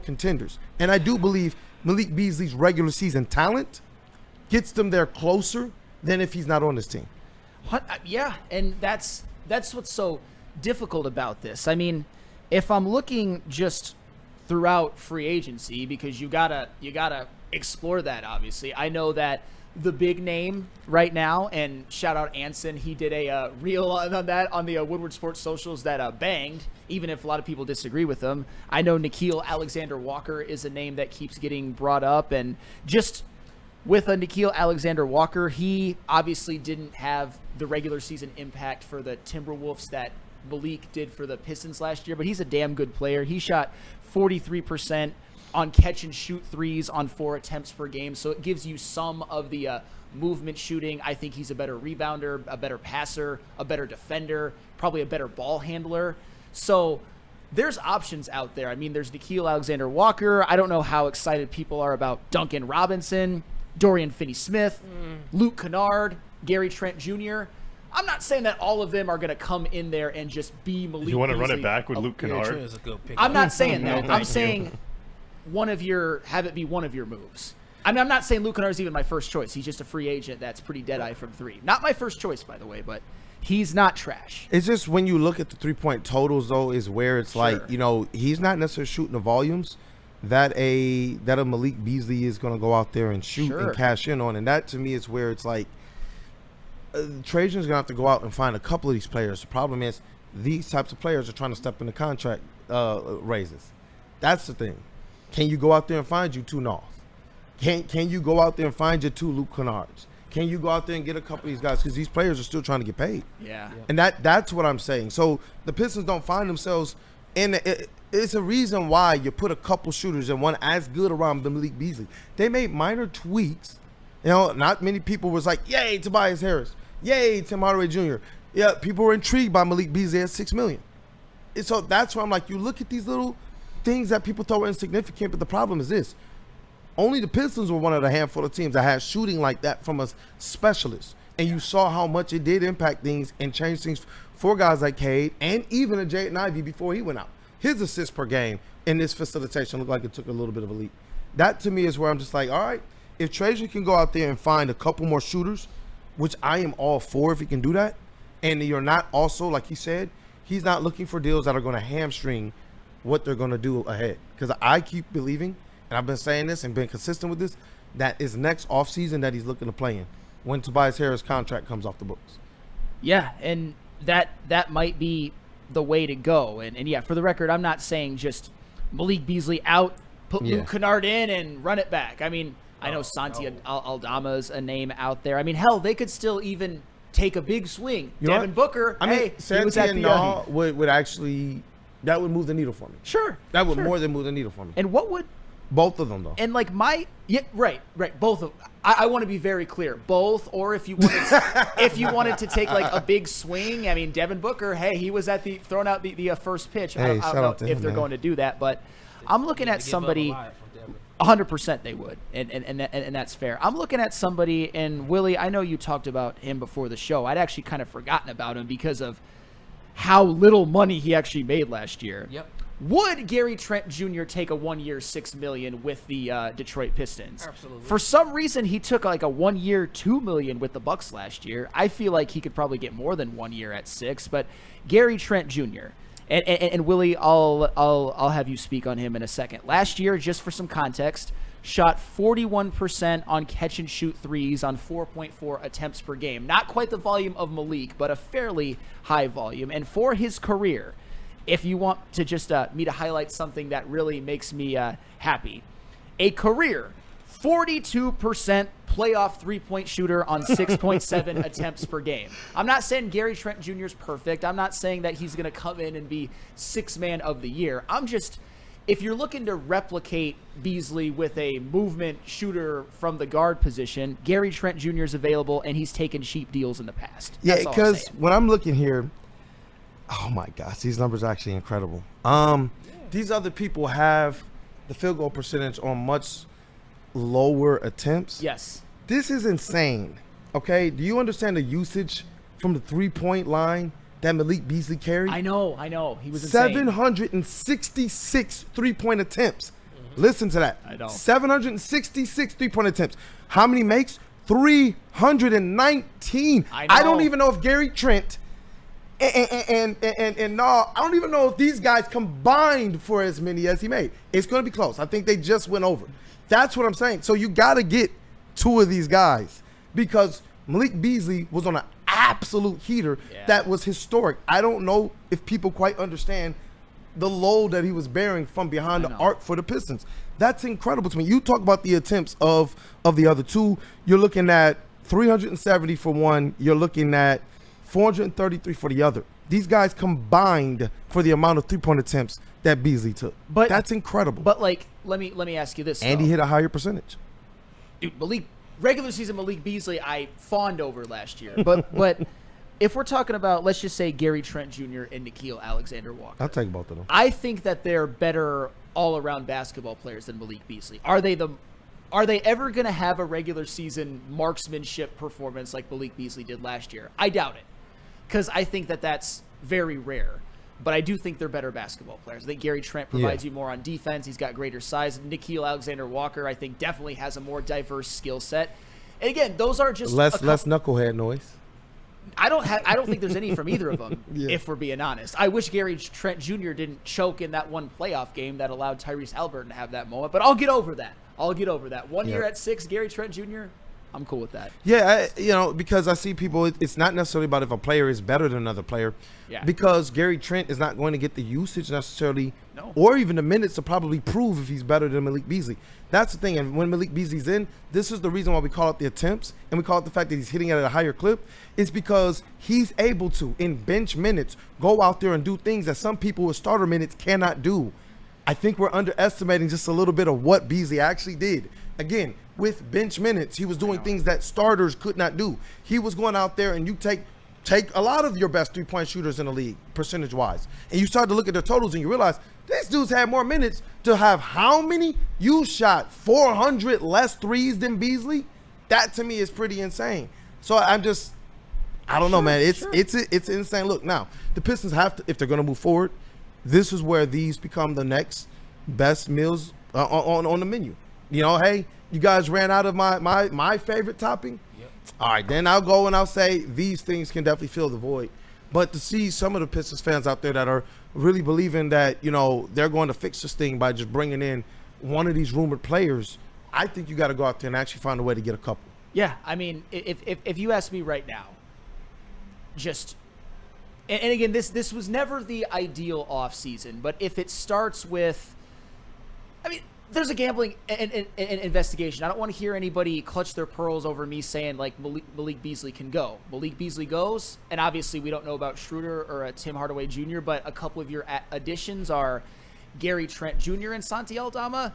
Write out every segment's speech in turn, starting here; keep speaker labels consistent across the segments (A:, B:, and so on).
A: contenders. And I do believe Malik Beasley's regular season talent gets them there closer than if he's not on this team.
B: Yeah, and that's what's so difficult about this. I mean, if I'm looking just throughout free agency, because you gotta explore that. Obviously, I know that the big name right now, and shout out Anson, he did a reel on that on the Woodward Sports socials that banged, even if a lot of people disagree with him. I know Nickeil Alexander-Walker is a name that keeps getting brought up, and just with a Nickeil Alexander-Walker, he obviously didn't have the regular season impact for the Timberwolves that Malik did for the Pistons last year, but he's a damn good player. He shot 43% on catch and shoot threes on 4 attempts per game. So it gives you some of the movement shooting. I think he's a better rebounder, a better passer, a better defender, probably a better ball handler. So there's options out there. I mean, there's Nickeil Alexander-Walker. I don't know how excited people are about Duncan Robinson, Dorian Finney-Smith, Luke Kennard, Gary Trent Jr. I'm not saying that all of them are going to come in there and just be Malik Beasley.
C: You want to run it back with Luke Kennard?
D: Is a good pick.
B: I'm not saying that. I'm saying have it be one of your moves. I mean, I'm not saying Luke Kennard's even my first choice. He's just a free agent that's pretty dead-eye from 3. Not my first choice, by the way, but he's not trash.
A: It's just when you look at the 3-point totals, though, is where it's like, he's not necessarily shooting the volumes that a Malik Beasley is going to go out there and shoot and cash in on. And that, to me, is where it's like Trajan's going to have to go out and find a couple of these players. The problem is these types of players are trying to step into contract raises. That's the thing. Can you go out there and find you 2 North? Can you go out there and find your 2 Luke Kennards? Can you go out there and get a couple of these guys? Because these players are still trying to get paid.
B: Yeah.
A: And that's what I'm saying. So the Pistons don't find themselves in it's a reason why you put a couple shooters and one as good around the Malik Beasley. They made minor tweaks. Not many people was like, yay, Tobias Harris. Yay, Tim Hardaway Jr. Yeah, people were intrigued by Malik Beasley at $6 million. And so that's why I'm like, you look at these little things that people thought were insignificant, but the problem is this. Only the Pistons were one of the handful of teams that had shooting like that from a specialist. And you saw how much it did impact things and change things for guys like Cade and even a Jaden Ivey before he went out. His assists per game in this facilitation looked like it took a little bit of a leap. That to me is where I'm just like, all right, if Trajan can go out there and find a couple more shooters, which I am all for if he can do that, and you're not also, like he said, he's not looking for deals that are going to hamstring what they're going to do ahead. Because I keep believing, and I've been saying this and been consistent with this, that is next offseason that he's looking to play in when Tobias Harris' contract comes off the books.
B: Yeah, and that might be the way to go. And yeah, for the record, I'm not saying just Malik Beasley out, put Luke Kennard in, and run it back. I mean, I know Santi Aldama's a name out there. I mean, hell, they could still even take a big swing. Devin Booker,
A: Santi and Naw would actually, that would move the needle for me.
B: Sure.
A: That would more than move the needle for me.
B: And what would...
A: Both of them, though.
B: And like right, both of them. I want to be very clear. Both, or if you wanted to take like a big swing, I mean, Devin Booker, hey, he was at throwing out the first pitch.
A: Hey,
B: I don't know if they're going to do that, but I'm looking at somebody. 100% they would, and that's fair. I'm looking at somebody, and Willie, I know you talked about him before the show. I'd actually kind of forgotten about him because of how little money he actually made last year.
D: Yep.
B: Would Gary Trent Jr. take a 1-year $6 million with the Detroit Pistons?
D: Absolutely.
B: For some reason, he took like a 1-year $2 million with the Bucks last year. I feel like he could probably get more than 1 year at 6. But Gary Trent Jr. and Willie, I'll have you speak on him in a second. Last year, just for some context, shot 41% on catch and shoot threes on 4.4 attempts per game. Not quite the volume of Malik, but a fairly high volume. And for his career, if you want to just me to highlight something that really makes me happy, a career 42% playoff 3-point shooter on 6.7 attempts per game. I'm not saying Gary Trent Jr. is perfect. I'm not saying that he's going to come in and be 6th man of the year. I'm just, if you're looking to replicate Beasley with a movement shooter from the guard position, Gary Trent Jr. is available, and he's taken cheap deals in the past.
A: Yeah, because when I'm looking here, oh my gosh, these numbers are actually incredible. These other people have the field goal percentage on much lower attempts.
B: Yes.
A: This is insane. Okay, do you understand the usage from the 3-point line that Malik Beasley carried?
B: I know. He was insane.
A: 766 3-point attempts Listen to that.
B: I know.
A: 766 three-point attempts. How many makes? 319. I don't even know if Gary Trent and no, I don't even know if these guys combined for as many as he made. It's going to be close. I think they just went over. That's what I'm saying. So you got to get two of these guys because Malik Beasley was on an absolute heater that was historic. I don't know if people quite understand the load that he was bearing from behind the arc for the Pistons. That's incredible to me. You talk about the attempts of the other two. You're looking at 370 for one. You're looking at 433 for the other. These guys combined for the amount of three-point attempts that Beasley took. But that's incredible.
B: But like, let me ask you this.
A: And he hit a higher percentage.
B: Dude, regular season Malik Beasley, I fawned over last year. But if we're talking about, let's just say Gary Trent Jr. and Nickeil Alexander-Walker.
A: I'll take both of them.
B: I think that they're better all-around basketball players than Malik Beasley. Are they ever going to have a regular season marksmanship performance like Malik Beasley did last year? I doubt it, because I think that that's very rare. But I do think they're better basketball players. I think Gary Trent provides you more on defense. He's got greater size. Nickeil Alexander-Walker, I think, definitely has a more diverse skill set. And again, those are just
A: less knucklehead noise.
B: I don't think there's any from either of them, if we're being honest. I wish Gary Trent Jr. didn't choke in that one playoff game that allowed Tyrese Haliburton to have that moment. But I'll get over that. 1 year at 6, Gary Trent Jr., I'm cool with that.
A: Yeah, because I see people, it's not necessarily about if a player is better than another player. Yeah. Because Gary Trent is not going to get the usage necessarily or even the minutes to probably prove if he's better than Malik Beasley. That's the thing. And when Malik Beasley's in, this is the reason why we call it the attempts and we call it the fact that he's hitting at a higher clip. It's because he's able to, in bench minutes, go out there and do things that some people with starter minutes cannot do. I think we're underestimating just a little bit of what Beasley actually did. Again, with bench minutes, he was doing things that starters could not do. He was going out there and you take a lot of your best three-point shooters in the league, percentage-wise, and you start to look at their totals and you realize these dudes had more minutes to have how many? You shot 400 less threes than Beasley? That to me is pretty insane. So I don't know, man. It's insane. Look, now, the Pistons have to, if they're going to move forward, this is where these become the next best meals on the menu. Hey, you guys ran out of my favorite topping. Yep. All right, then I'll go and I'll say these things can definitely fill the void. But to see some of the Pistons fans out there that are really believing that, they're going to fix this thing by just bringing in one of these rumored players, I think you got to go out there and actually find a way to get a couple.
B: Yeah, I mean, if you ask me right now, and again, this was never the ideal offseason, but if it starts with, there's a gambling and investigation. I don't want to hear anybody clutch their pearls over me saying, like, Malik Beasley can go. Malik Beasley goes, and obviously we don't know about Schroeder or Tim Hardaway Jr., but a couple of your additions are Gary Trent Jr. and Santi Aldama,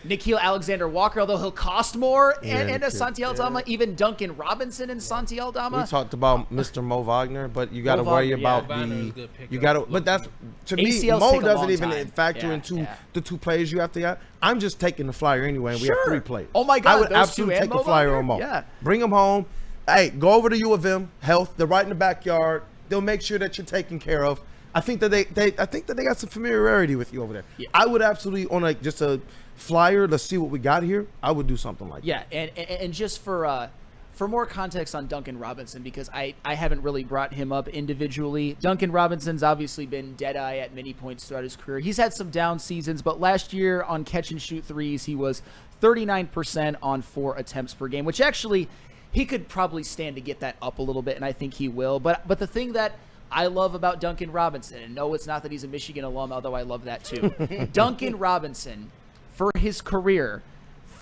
B: Nickeil Alexander-Walker, although he'll cost more, and Santi Aldama, even Duncan Robinson and Santi Aldama.
A: We talked about Mr. Mo Wagner, but you got to worry about but that's, to me,
B: ACLs
A: Mo doesn't even factor into the two players you have to get. I'm just taking the flyer anyway, and we have 3 players.
B: Oh my God,
A: I would absolutely take the flyer on Mo. Yeah. Bring him home. Hey, go over to U of M Health. They're right in the backyard. They'll make sure that you're taken care of. I think that they got some familiarity with you over there. Yeah. I would absolutely, on just a flyer, let's see what we got here, I would do something like that.
B: Yeah, and just for more context on Duncan Robinson, because I haven't really brought him up individually. Duncan Robinson's obviously been dead-eye at many points throughout his career. He's had some down seasons, but last year on catch-and-shoot threes, he was 39% on 4 attempts per game, which actually he could probably stand to get that up a little bit, and I think he will. But the thing that I love about Duncan Robinson, and no, it's not that he's a Michigan alum, although I love that too. Duncan Robinson, for his career,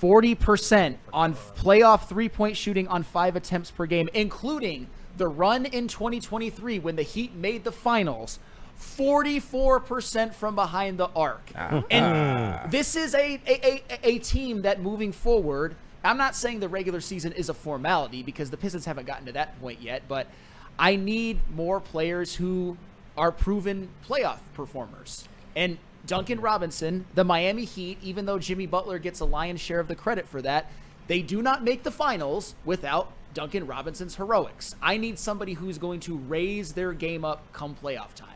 B: 40% on playoff three-point shooting on 5 attempts per game, including the run in 2023 when the Heat made the finals, 44% from behind the arc. And this is a team that moving forward, I'm not saying the regular season is a formality because the Pistons haven't gotten to that point yet, but I need more players who are proven playoff performers. And Duncan Robinson, the Miami Heat, even though Jimmy Butler gets a lion's share of the credit for that, they do not make the finals without Duncan Robinson's heroics. I need somebody who's going to raise their game up come playoff time.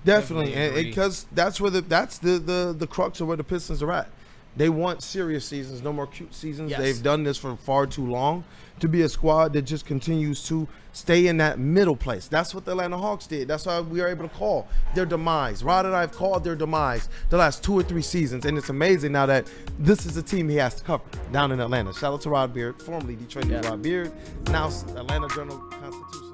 A: Definitely, and because that's the crux of where the Pistons are at. They want serious seasons, no more cute seasons.
B: Yes.
A: They've done this for far too long to be a squad that just continues to stay in that middle place. That's what the Atlanta Hawks did. That's why we are able to call their demise. Rod and I have called their demise the last 2 or 3 seasons, and it's amazing now that this is a team he has to cover down in Atlanta. Shout out to Rod Beard, formerly Detroit Rod Beard, now Atlanta Journal-Constitution.